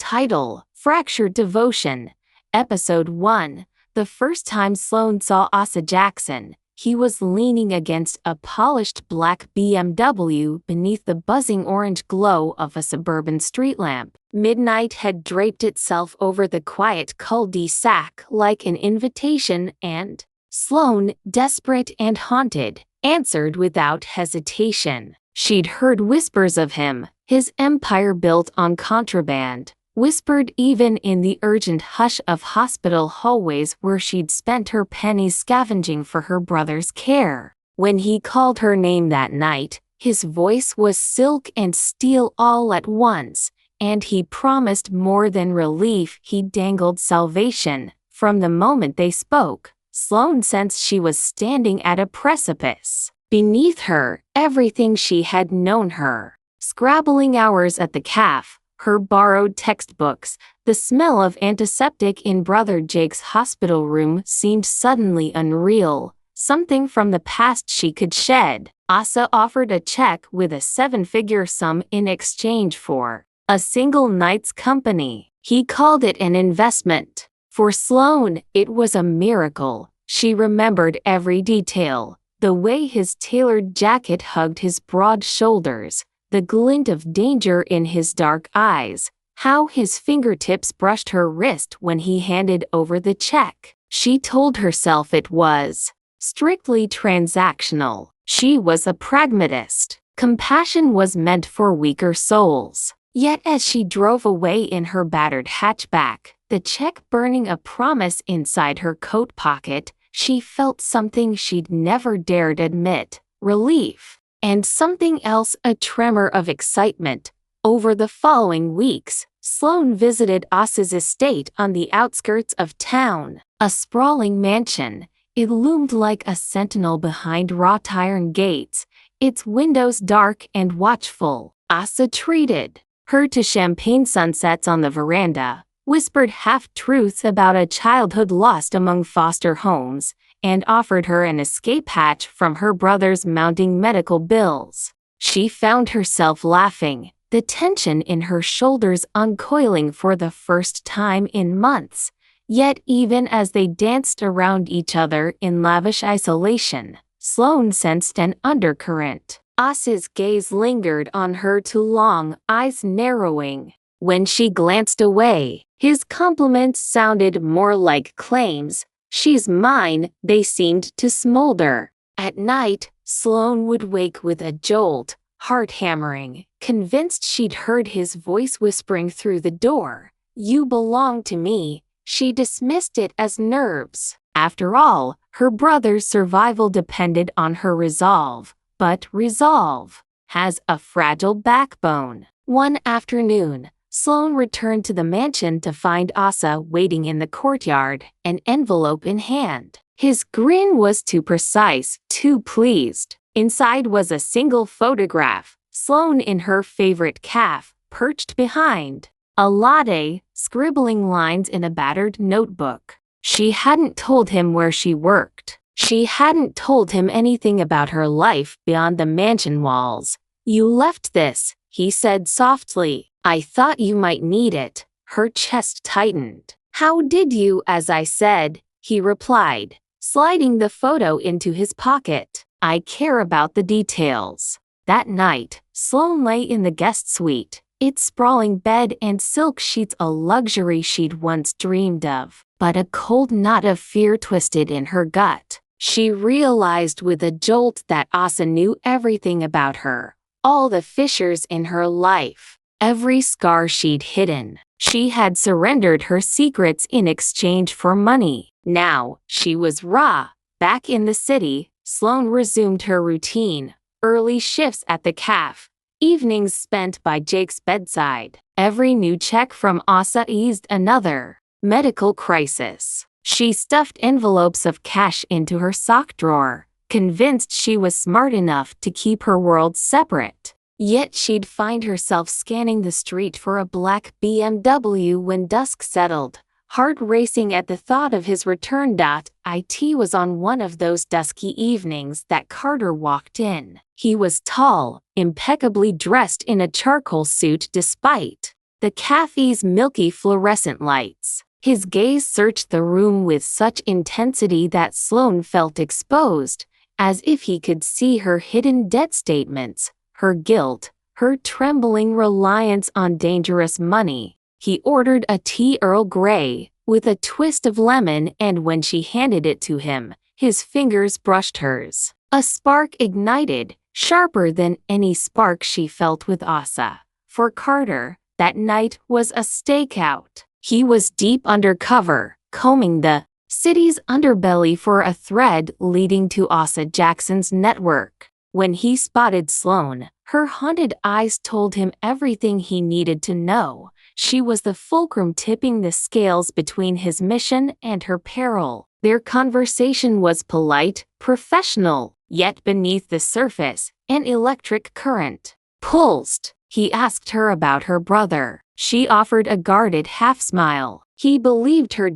Title: Fractured Devotion. Episode 1. The first time Sloan saw Asa Jackson, he was leaning against a polished black BMW beneath the buzzing orange glow of a suburban street lamp. Midnight had draped itself over the quiet cul-de-sac like an invitation, and Sloan, desperate and haunted, answered without hesitation. She'd heard whispers of him, his empire built on contraband, whispered even in the urgent hush of hospital hallways where she'd spent her pennies scavenging for her brother's care. When he called her name that night, his voice was silk and steel all at once, and he promised more than relief, he dangled salvation. From the moment they spoke, Sloan sensed she was standing at a precipice. Beneath her, everything she had known her. Scrabbling hours at the café, her borrowed textbooks, the smell of antiseptic in Brother Jake's hospital room seemed suddenly unreal, something from the past she could shed. Asa offered a check with a 7-figure sum in exchange for a single night's company. He called it an investment. For Sloan, it was a miracle. She remembered every detail. The way his tailored jacket hugged his broad shoulders, the glint of danger in his dark eyes, how his fingertips brushed her wrist when he handed over the check. She told herself it was strictly transactional. She was a pragmatist. Compassion was meant for weaker souls. Yet as she drove away in her battered hatchback, the check burning a promise inside her coat pocket, she felt something she'd never dared admit: relief. And something else, a tremor of excitement. Over the following weeks, Sloan visited Asa's estate on the outskirts of town. A sprawling mansion, it loomed like a sentinel behind wrought iron gates, its windows dark and watchful. Asa treated her to champagne sunsets on the veranda, whispered half-truths about a childhood lost among foster homes, and offered her an escape hatch from her brother's mounting medical bills. She found herself laughing, the tension in her shoulders uncoiling for the first time in months. Yet even as they danced around each other in lavish isolation, Sloan sensed an undercurrent. Asa's gaze lingered on her too long, eyes narrowing. When she glanced away, his compliments sounded more like claims. "She's mine," they seemed to smolder. At night, Sloan would wake with a jolt, heart hammering, convinced she'd heard his voice whispering through the door. "You belong to me." She dismissed it as nerves. After all, her brother's survival depended on her resolve. But resolve has a fragile backbone. One afternoon, Sloan returned to the mansion to find Asa waiting in the courtyard, an envelope in hand. His grin was too precise, too pleased. Inside was a single photograph, Sloan in her favorite café, perched behind a latte, scribbling lines in a battered notebook. She hadn't told him where she worked. She hadn't told him anything about her life beyond the mansion walls. "You left this," he said softly. "I thought you might need it." Her chest tightened. "How did you?" "As I said," he replied, sliding the photo into his pocket. "I care about the details." That night, Sloan lay in the guest suite, its sprawling bed and silk sheets a luxury she'd once dreamed of. But a cold knot of fear twisted in her gut. She realized with a jolt that Asa knew everything about her, all the fissures in her life, every scar she'd hidden. She had surrendered her secrets in exchange for money. Now, she was raw. Back in the city, Sloan resumed her routine, early shifts at the café, evenings spent by Jake's bedside. Every new check from Asa eased another medical crisis. She stuffed envelopes of cash into her sock drawer, convinced she was smart enough to keep her world separate. Yet she'd find herself scanning the street for a black BMW when dusk settled, heart racing at the thought of his return. It was on one of those dusky evenings that Carter walked in. He was tall, impeccably dressed in a charcoal suit despite the cafe's milky fluorescent lights. His gaze searched the room with such intensity that Sloan felt exposed, as if he could see her hidden debt statements, her guilt, her trembling reliance on dangerous money. He ordered a tea Earl Grey, with a twist of lemon, and when she handed it to him, his fingers brushed hers. A spark ignited, sharper than any spark she felt with Asa. For Carter, that night was a stakeout. He was deep undercover, combing the city's underbelly for a thread leading to Asa Jackson's network. When he spotted Sloan, her haunted eyes told him everything he needed to know. She was the fulcrum tipping the scales between his mission and her peril. Their conversation was polite, professional, yet beneath the surface, an electric current pulsed. He asked her about her brother. She offered a guarded half-smile. He believed her.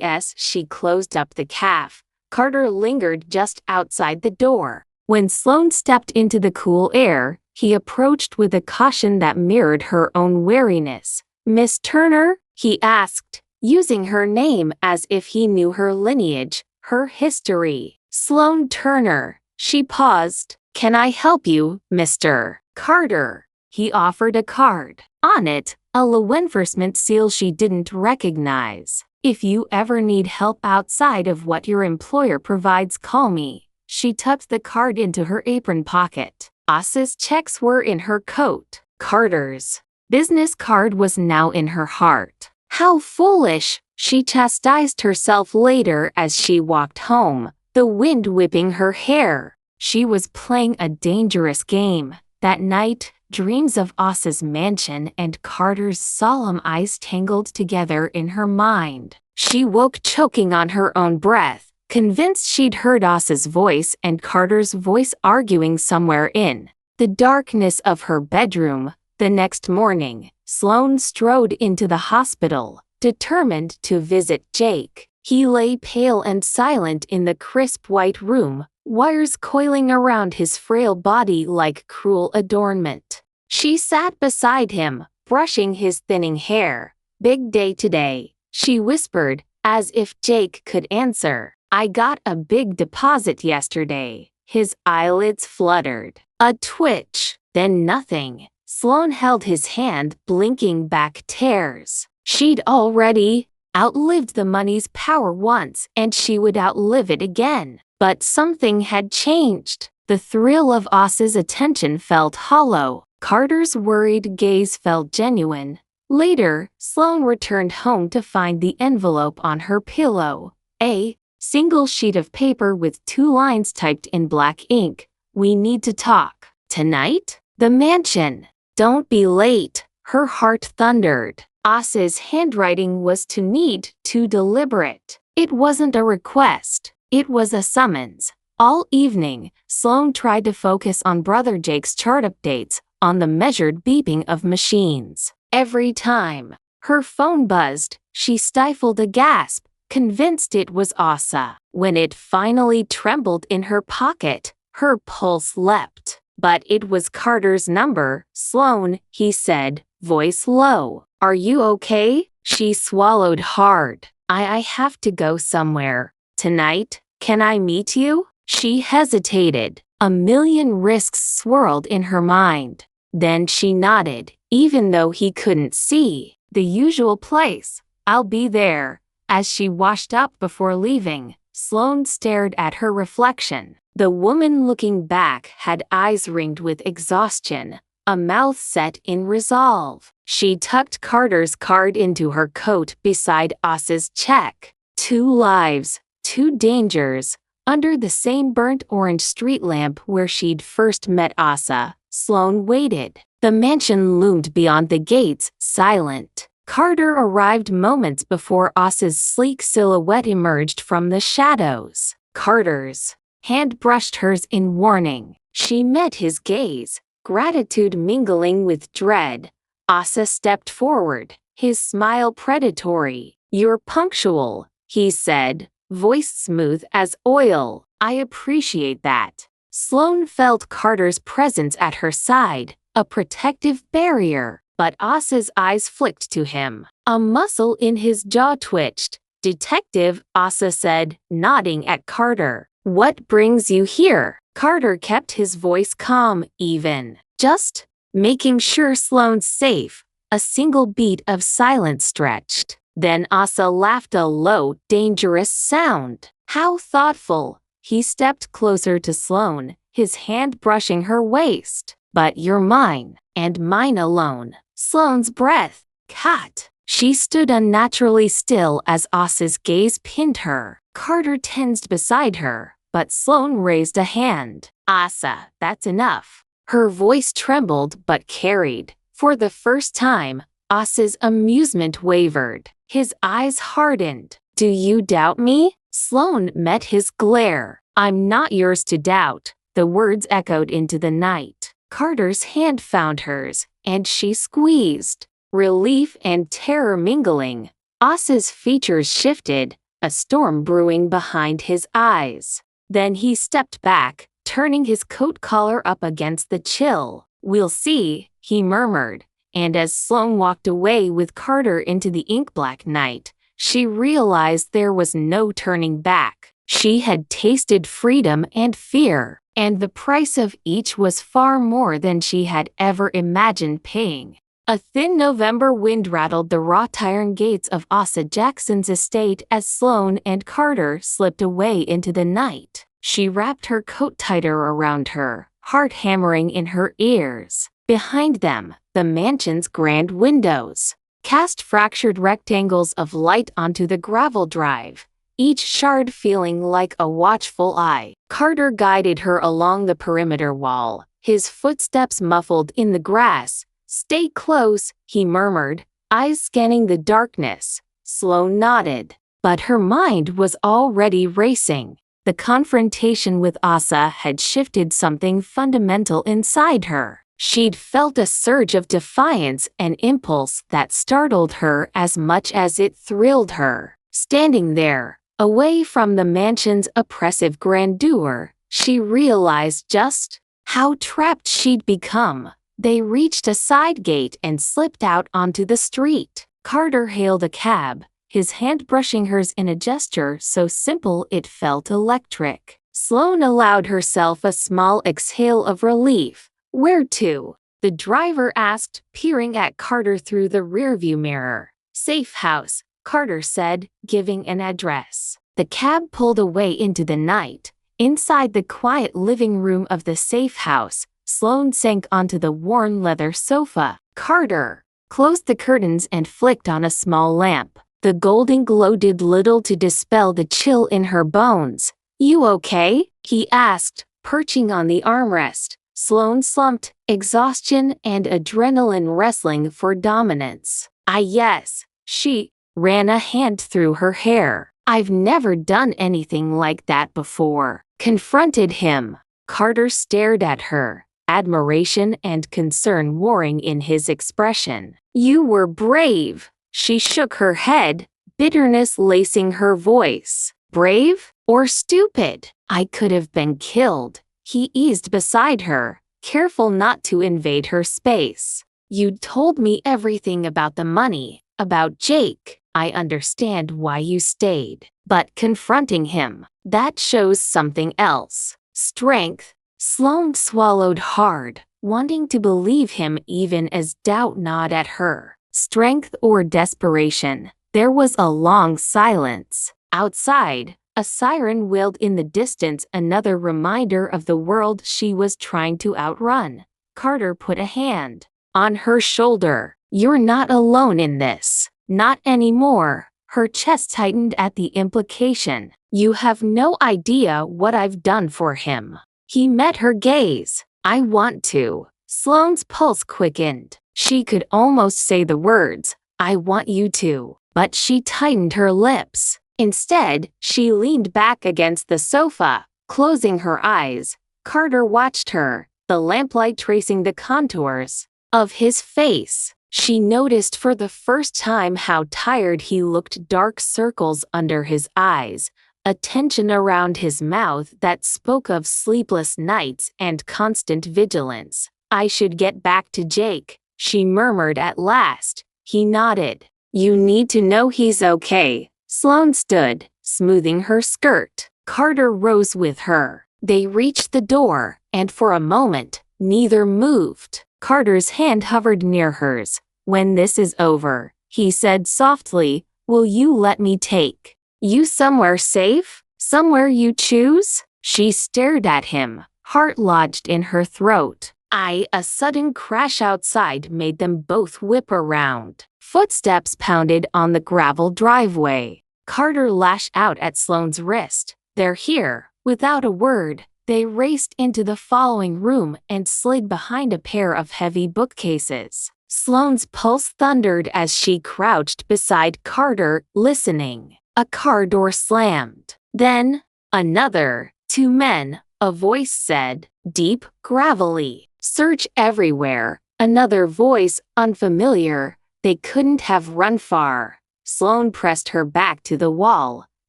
As she closed up the caf, Carter lingered just outside the door. When Sloan stepped into the cool air, he approached with a caution that mirrored her own wariness. "Miss Turner?" he asked, using her name as if he knew her lineage, her history. "Sloan Turner." She paused. "Can I help you, Mr. Carter?" He offered a card. On it, a law enforcement seal she didn't recognize. "If you ever need help outside of what your employer provides, call me." She tucked the card into her apron pocket. Asa's checks were in her coat. Carter's business card was now in her heart. How foolish, she chastised herself later as she walked home, the wind whipping her hair. She was playing a dangerous game. That night, dreams of Asa's mansion and Carter's solemn eyes tangled together in her mind. She woke choking on her own breath, convinced she'd heard Asa's voice and Carter's voice arguing somewhere in the darkness of her bedroom. The next morning, Sloan strode into the hospital, determined to visit Jake. He lay pale and silent in the crisp white room, wires coiling around his frail body like cruel adornment. She sat beside him, brushing his thinning hair. "Big day today," she whispered, as if Jake could answer. "I got a big deposit yesterday." His eyelids fluttered. A twitch, then nothing. Sloan held his hand, blinking back tears. She'd already outlived the money's power once, and she would outlive it again. But something had changed. The thrill of Asa's attention felt hollow. Carter's worried gaze felt genuine. Later, Sloan returned home to find the envelope on her pillow. A single sheet of paper with 2 lines typed in black ink. "We need to talk." "Tonight?" "The mansion." "Don't be late," her heart thundered. Asa's handwriting was too neat, too deliberate. It wasn't a request. It was a summons. All evening, Sloan tried to focus on Brother Jake's chart updates, on the measured beeping of machines. Every time her phone buzzed, she stifled a gasp, convinced it was Asa. When it finally trembled in her pocket, her pulse leapt. But it was Carter's number. "Sloan," he said, voice low. "Are you okay?" She swallowed hard. I have to go somewhere. "Tonight? Can I meet you?" She hesitated. A million risks swirled in her mind. Then she nodded, even though he couldn't see. "The usual place. I'll be there." As she washed up before leaving, Sloan stared at her reflection. The woman looking back had eyes ringed with exhaustion, a mouth set in resolve. She tucked Carter's card into her coat beside Asa's check. 2 lives, 2 dangers. Under the same burnt orange street lamp where she'd first met Asa, Sloan waited. The mansion loomed beyond the gates, silent. Carter arrived moments before Asa's sleek silhouette emerged from the shadows. Carter's hand brushed hers in warning. She met his gaze, gratitude mingling with dread. Asa stepped forward, his smile predatory. "You're punctual," he said, voice smooth as oil. "I appreciate that." Sloan felt Carter's presence at her side, a protective barrier. But Asa's eyes flicked to him. A muscle in his jaw twitched. "Detective," Asa said, nodding at Carter. "What brings you here?" Carter kept his voice calm, even. "Just making sure Sloane's safe." A single beat of silence stretched. Then Asa laughed, a low, dangerous sound. "How thoughtful." He stepped closer to Sloane, his hand brushing her waist. "But you're mine, and mine alone." Sloane's breath caught. She stood unnaturally still as Asa's gaze pinned her. Carter tensed beside her, but Sloane raised a hand. "Asa, that's enough." Her voice trembled but carried. For the first time, Asa's amusement wavered. His eyes hardened. "Do you doubt me?" Sloane met his glare. "I'm not yours to doubt." The words echoed into the night. Carter's hand found hers, and she squeezed. Relief and terror mingling. Asa's features shifted, a storm brewing behind his eyes. Then he stepped back, turning his coat collar up against the chill. "We'll see," he murmured. And as Sloane walked away with Carter into the ink-black night, she realized there was no turning back. She had tasted freedom and fear, and the price of each was far more than she had ever imagined paying. A thin November wind rattled the wrought iron gates of Asa Jackson's estate as Sloane and Carter slipped away into the night. She wrapped her coat tighter around her, heart hammering in her ears. Behind them, the mansion's grand windows cast fractured rectangles of light onto the gravel drive, each shard feeling like a watchful eye. Carter guided her along the perimeter wall, his footsteps muffled in the grass. "Stay close," he murmured, eyes scanning the darkness. Sloane nodded, but her mind was already racing. The confrontation with Asa had shifted something fundamental inside her. She'd felt a surge of defiance, an impulse that startled her as much as it thrilled her. Standing there, away from the mansion's oppressive grandeur, she realized just how trapped she'd become. They reached a side gate and slipped out onto the street. Carter hailed a cab, his hand brushing hers in a gesture so simple it felt electric. Sloane allowed herself a small exhale of relief. "Where to?" the driver asked, peering at Carter through the rearview mirror. "Safe house," Carter said, giving an address. The cab pulled away into the night. Inside the quiet living room of the safe house, Sloane sank onto the worn leather sofa. Carter closed the curtains and flicked on a small lamp. The golden glow did little to dispel the chill in her bones. "You okay?" he asked, perching on the armrest. Sloane slumped, exhaustion and adrenaline wrestling for dominance. Yes." She ran a hand through her hair. "I've never done anything like that before." Confronted him. Carter stared at her, admiration and concern warring in his expression. "You were brave." She shook her head, bitterness lacing her voice. "Brave? Or stupid? I could have been killed." He eased beside her, careful not to invade her space. "You'd told me everything about the money, about Jake. I understand why you stayed." But confronting him, that shows something else. Strength. Sloane swallowed hard, wanting to believe him even as doubt gnawed at her. Strength or desperation? There was a long silence. Outside, a siren wailed in the distance, another reminder of the world she was trying to outrun. Carter put a hand on her shoulder. "You're not alone in this. Not anymore." Her chest tightened at the implication. "You have no idea what I've done for him." He met her gaze. "I want to." Sloane's pulse quickened. She could almost say the words, "I want you to," but she tightened her lips. Instead, she leaned back against the sofa, closing her eyes. Carter watched her, the lamplight tracing the contours of his face. She noticed for the first time how tired he looked, dark circles under his eyes, a tension around his mouth that spoke of sleepless nights and constant vigilance. "I should get back to Jake," she murmured at last. He nodded. You need to know he's okay. Sloan stood, smoothing her skirt. Carter rose with her. They reached the door, and for a moment, neither moved. Carter's hand hovered near hers. When this is over, he said softly, will you let me take you somewhere safe? Somewhere you choose? She stared at him, heart lodged in her throat. A sudden crash outside made them both whip around. Footsteps pounded on the gravel driveway. Carter lashed out at Sloane's wrist. They're here. Without a word, they raced into the following room and slid behind a pair of heavy bookcases. Sloane's pulse thundered as she crouched beside Carter, listening. A car door slammed. Then, another. 2 men, a voice said, deep, gravelly. Search everywhere. Another voice, unfamiliar. They couldn't have run far. Sloane pressed her back to the wall,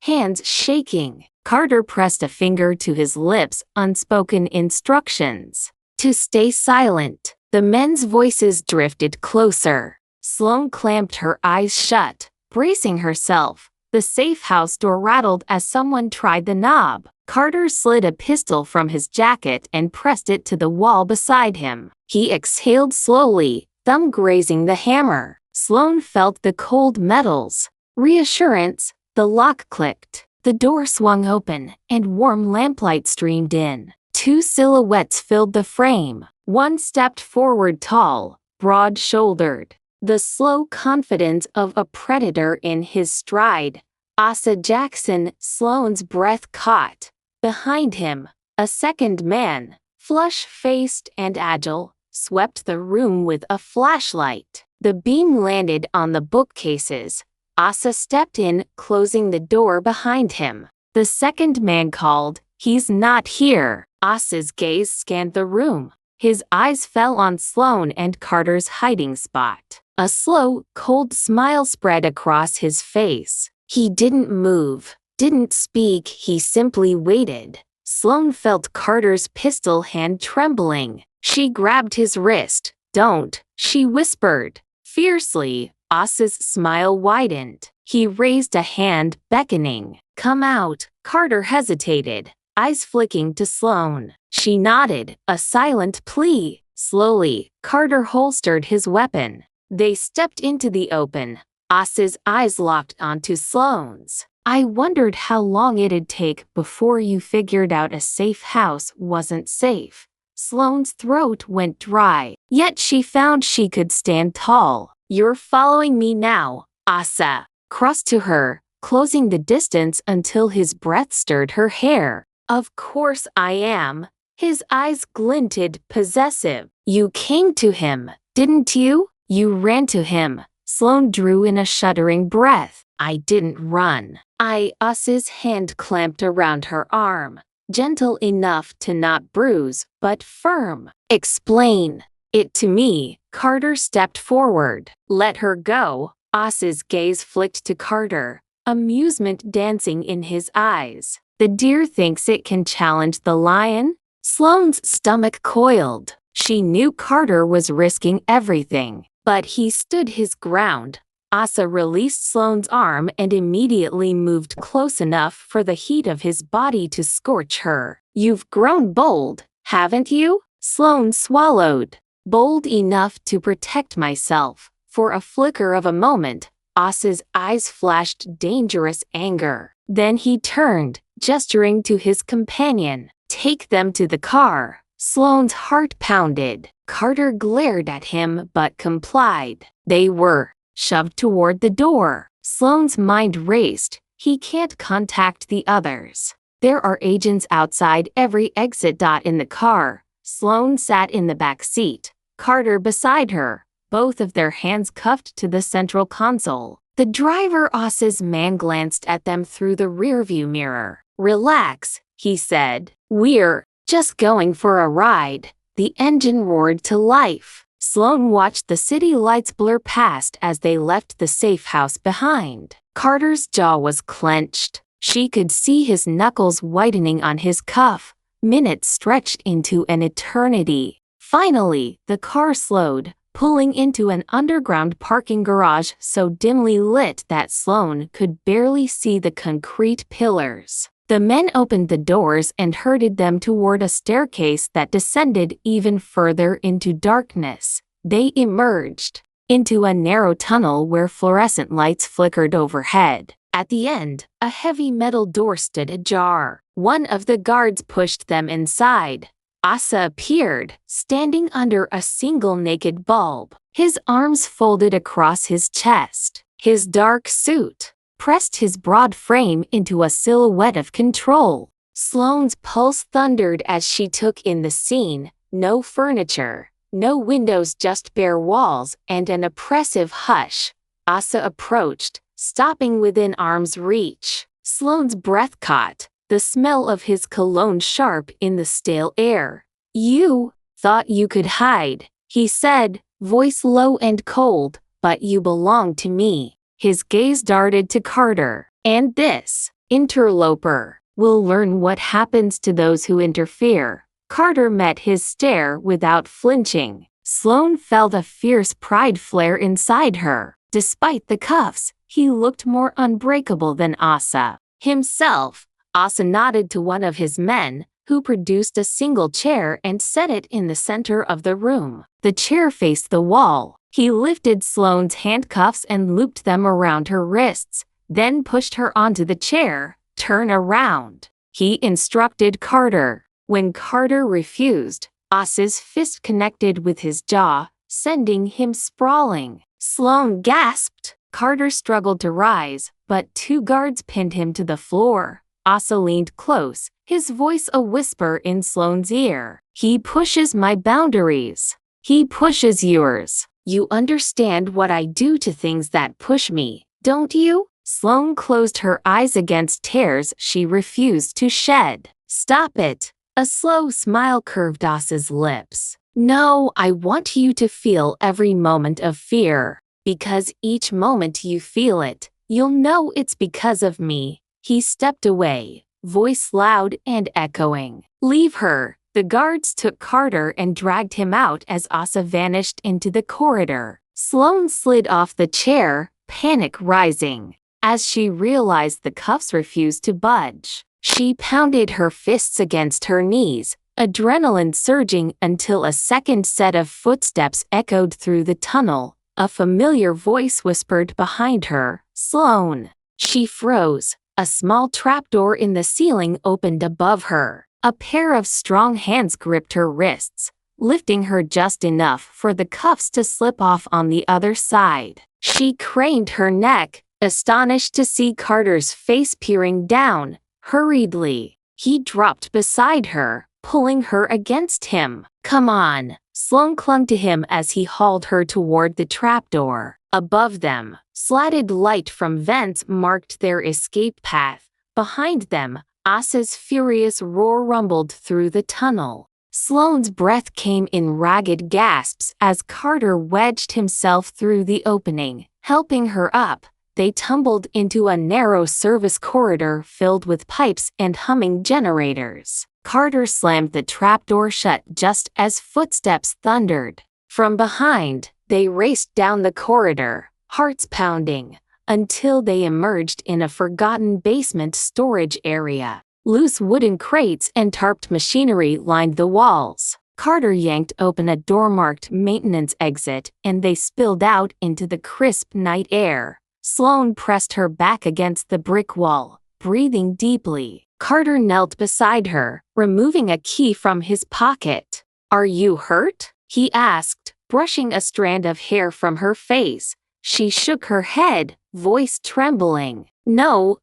hands shaking. Carter pressed a finger to his lips, unspoken instructions. To stay silent. The men's voices drifted closer. Sloane clamped her eyes shut, bracing herself. The safe house door rattled as someone tried the knob. Carter slid a pistol from his jacket and pressed it to the wall beside him. He exhaled slowly, thumb grazing the hammer. Sloane felt the cold metals. Reassurance. The lock clicked. The door swung open, and warm lamplight streamed in. 2 silhouettes filled the frame. One stepped forward tall, broad-shouldered. The slow confidence of a predator in his stride. Asa Jackson, Sloane's breath caught. Behind him, a second man, flush-faced and agile, swept the room with a flashlight. The beam landed on the bookcases. Asa stepped in, closing the door behind him. The second man called, he's not here. Asa's gaze scanned the room. His eyes fell on Sloane and Carter's hiding spot. A slow, cold smile spread across his face. He didn't move, didn't speak, he simply waited. Sloane felt Carter's pistol hand trembling. She grabbed his wrist. Don't, she whispered. Fiercely, Asa's smile widened. He raised a hand, beckoning. Come out. Carter hesitated, eyes flicking to Sloane. She nodded, a silent plea. Slowly, Carter holstered his weapon. They stepped into the open. Asa's eyes locked onto Sloane's. I wondered how long it'd take before you figured out a safe house wasn't safe. Sloane's throat went dry, yet she found she could stand tall. You're following me now, Asa. Crossed to her, closing the distance until his breath stirred her hair. Of course I am. His eyes glinted, possessive. You came to him, didn't you? You ran to him. Sloane drew in a shuddering breath. I didn't run. Asa's hand clamped around her arm, gentle enough to not bruise, but firm. Explain it to me. Carter stepped forward. Let her go. Asa's gaze flicked to Carter, amusement dancing in his eyes. The deer thinks it can challenge the lion? Sloane's stomach coiled. She knew Carter was risking everything, but he stood his ground. Asa released Sloane's arm and immediately moved close enough for the heat of his body to scorch her. You've grown bold, haven't you? Sloane swallowed. Bold enough to protect myself. For a flicker of a moment, Asa's eyes flashed dangerous anger. Then he turned, gesturing to his companion. Take them to the car. Sloane's heart pounded. Carter glared at him but complied. They were shoved toward the door. Sloane's mind raced. He can't contact the others. There are agents outside every exit. In the car, Sloane sat in the back seat, Carter beside her, both of their hands cuffed to the central console. The driver, Asa's man, glanced at them through the rearview mirror. Relax, he said. We're just going for a ride. The engine roared to life. Sloane watched the city lights blur past as they left the safe house behind. Carter's jaw was clenched. She could see his knuckles whitening on his cuff. Minutes stretched into an eternity. Finally, the car slowed, pulling into an underground parking garage so dimly lit that Sloan could barely see the concrete pillars. The men opened the doors and herded them toward a staircase that descended even further into darkness. They emerged into a narrow tunnel where fluorescent lights flickered overhead. At the end, a heavy metal door stood ajar. One of the guards pushed them inside. Asa appeared, standing under a single naked bulb, his arms folded across his chest. His dark suit pressed his broad frame into a silhouette of control. Sloane's pulse thundered as she took in the scene. No furniture, no windows, just bare walls and an oppressive hush. Asa approached, stopping within arm's reach. Sloane's breath caught, the smell of his cologne sharp in the stale air. "You thought you could hide," he said, voice low and cold, "but you belong to me." His gaze darted to Carter. "And this interloper will learn what happens to those who interfere." Carter met his stare without flinching. Sloan felt a fierce pride flare inside her. Despite the cuffs, he looked more unbreakable than Asa himself. Asa nodded to one of his men, who produced a single chair and set it in the center of the room. The chair faced the wall. He lifted Sloane's handcuffs and looped them around her wrists, then pushed her onto the chair. "Turn around," he instructed Carter. When Carter refused, Asa's fist connected with his jaw, sending him sprawling. Sloan gasped. Carter struggled to rise, but two guards pinned him to the floor. Asa leaned close, his voice a whisper in Sloane's ear. "He pushes my boundaries. He pushes yours. You understand what I do to things that push me, don't you?" Sloan closed her eyes against tears she refused to shed. "Stop it." A slow smile curved Asa's lips. "No, I want you to feel every moment of fear. Because each moment you feel it, you'll know it's because of me." He stepped away, voice loud and echoing. "Leave her." The guards took Carter and dragged him out as Asa vanished into the corridor. Sloan slid off the chair, panic rising. As she realized the cuffs refused to budge, she pounded her fists against her knees, adrenaline surging until a second set of footsteps echoed through the tunnel. A familiar voice whispered behind her, "Sloan." She froze. A small trapdoor in the ceiling opened above her. A pair of strong hands gripped her wrists, lifting her just enough for the cuffs to slip off on the other side. She craned her neck, astonished to see Carter's face peering down. Hurriedly, he dropped beside her, pulling her against him. "Come on." Sloan clung to him as he hauled her toward the trapdoor. Above them, slatted light from vents marked their escape path. Behind them, Asa's furious roar rumbled through the tunnel. Sloane's breath came in ragged gasps as Carter wedged himself through the opening, helping her up. They tumbled into a narrow service corridor filled with pipes and humming generators. Carter slammed the trapdoor shut just as footsteps thundered. From behind, they raced down the corridor, hearts pounding, until they emerged in a forgotten basement storage area. Loose wooden crates and tarped machinery lined the walls. Carter yanked open a door marked maintenance exit and they spilled out into the crisp night air. Sloan pressed her back against the brick wall, breathing deeply. Carter knelt beside her, removing a key from his pocket. "Are you hurt?" he asked, brushing a strand of hair from her face. She shook her head, voice trembling. No,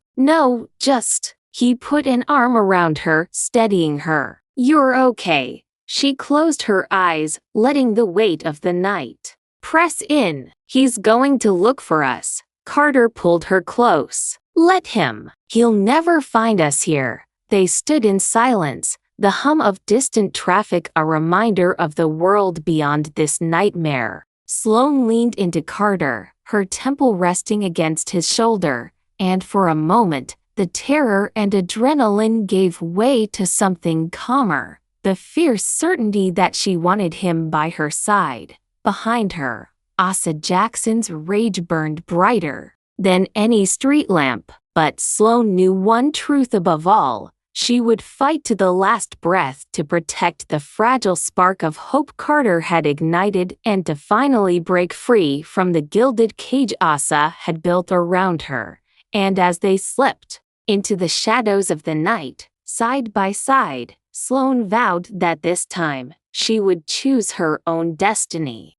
just." He put an arm around her, steadying her. "You're okay." She closed her eyes, letting the weight of the night press in. "He's going to look for us." Carter pulled her close. "Let him. He'll never find us here." They stood in silence, the hum of distant traffic a reminder of the world beyond this nightmare. Sloan leaned into Carter, her temple resting against his shoulder, and for a moment, the terror and adrenaline gave way to something calmer, the fierce certainty that she wanted him by her side. Behind her, Asa Jackson's rage burned brighter than any street lamp. But Sloan knew one truth above all: she would fight to the last breath to protect the fragile spark of hope Carter had ignited and to finally break free from the gilded cage Asa had built around her. And as they slipped into the shadows of the night, side by side, Sloan vowed that this time she would choose her own destiny.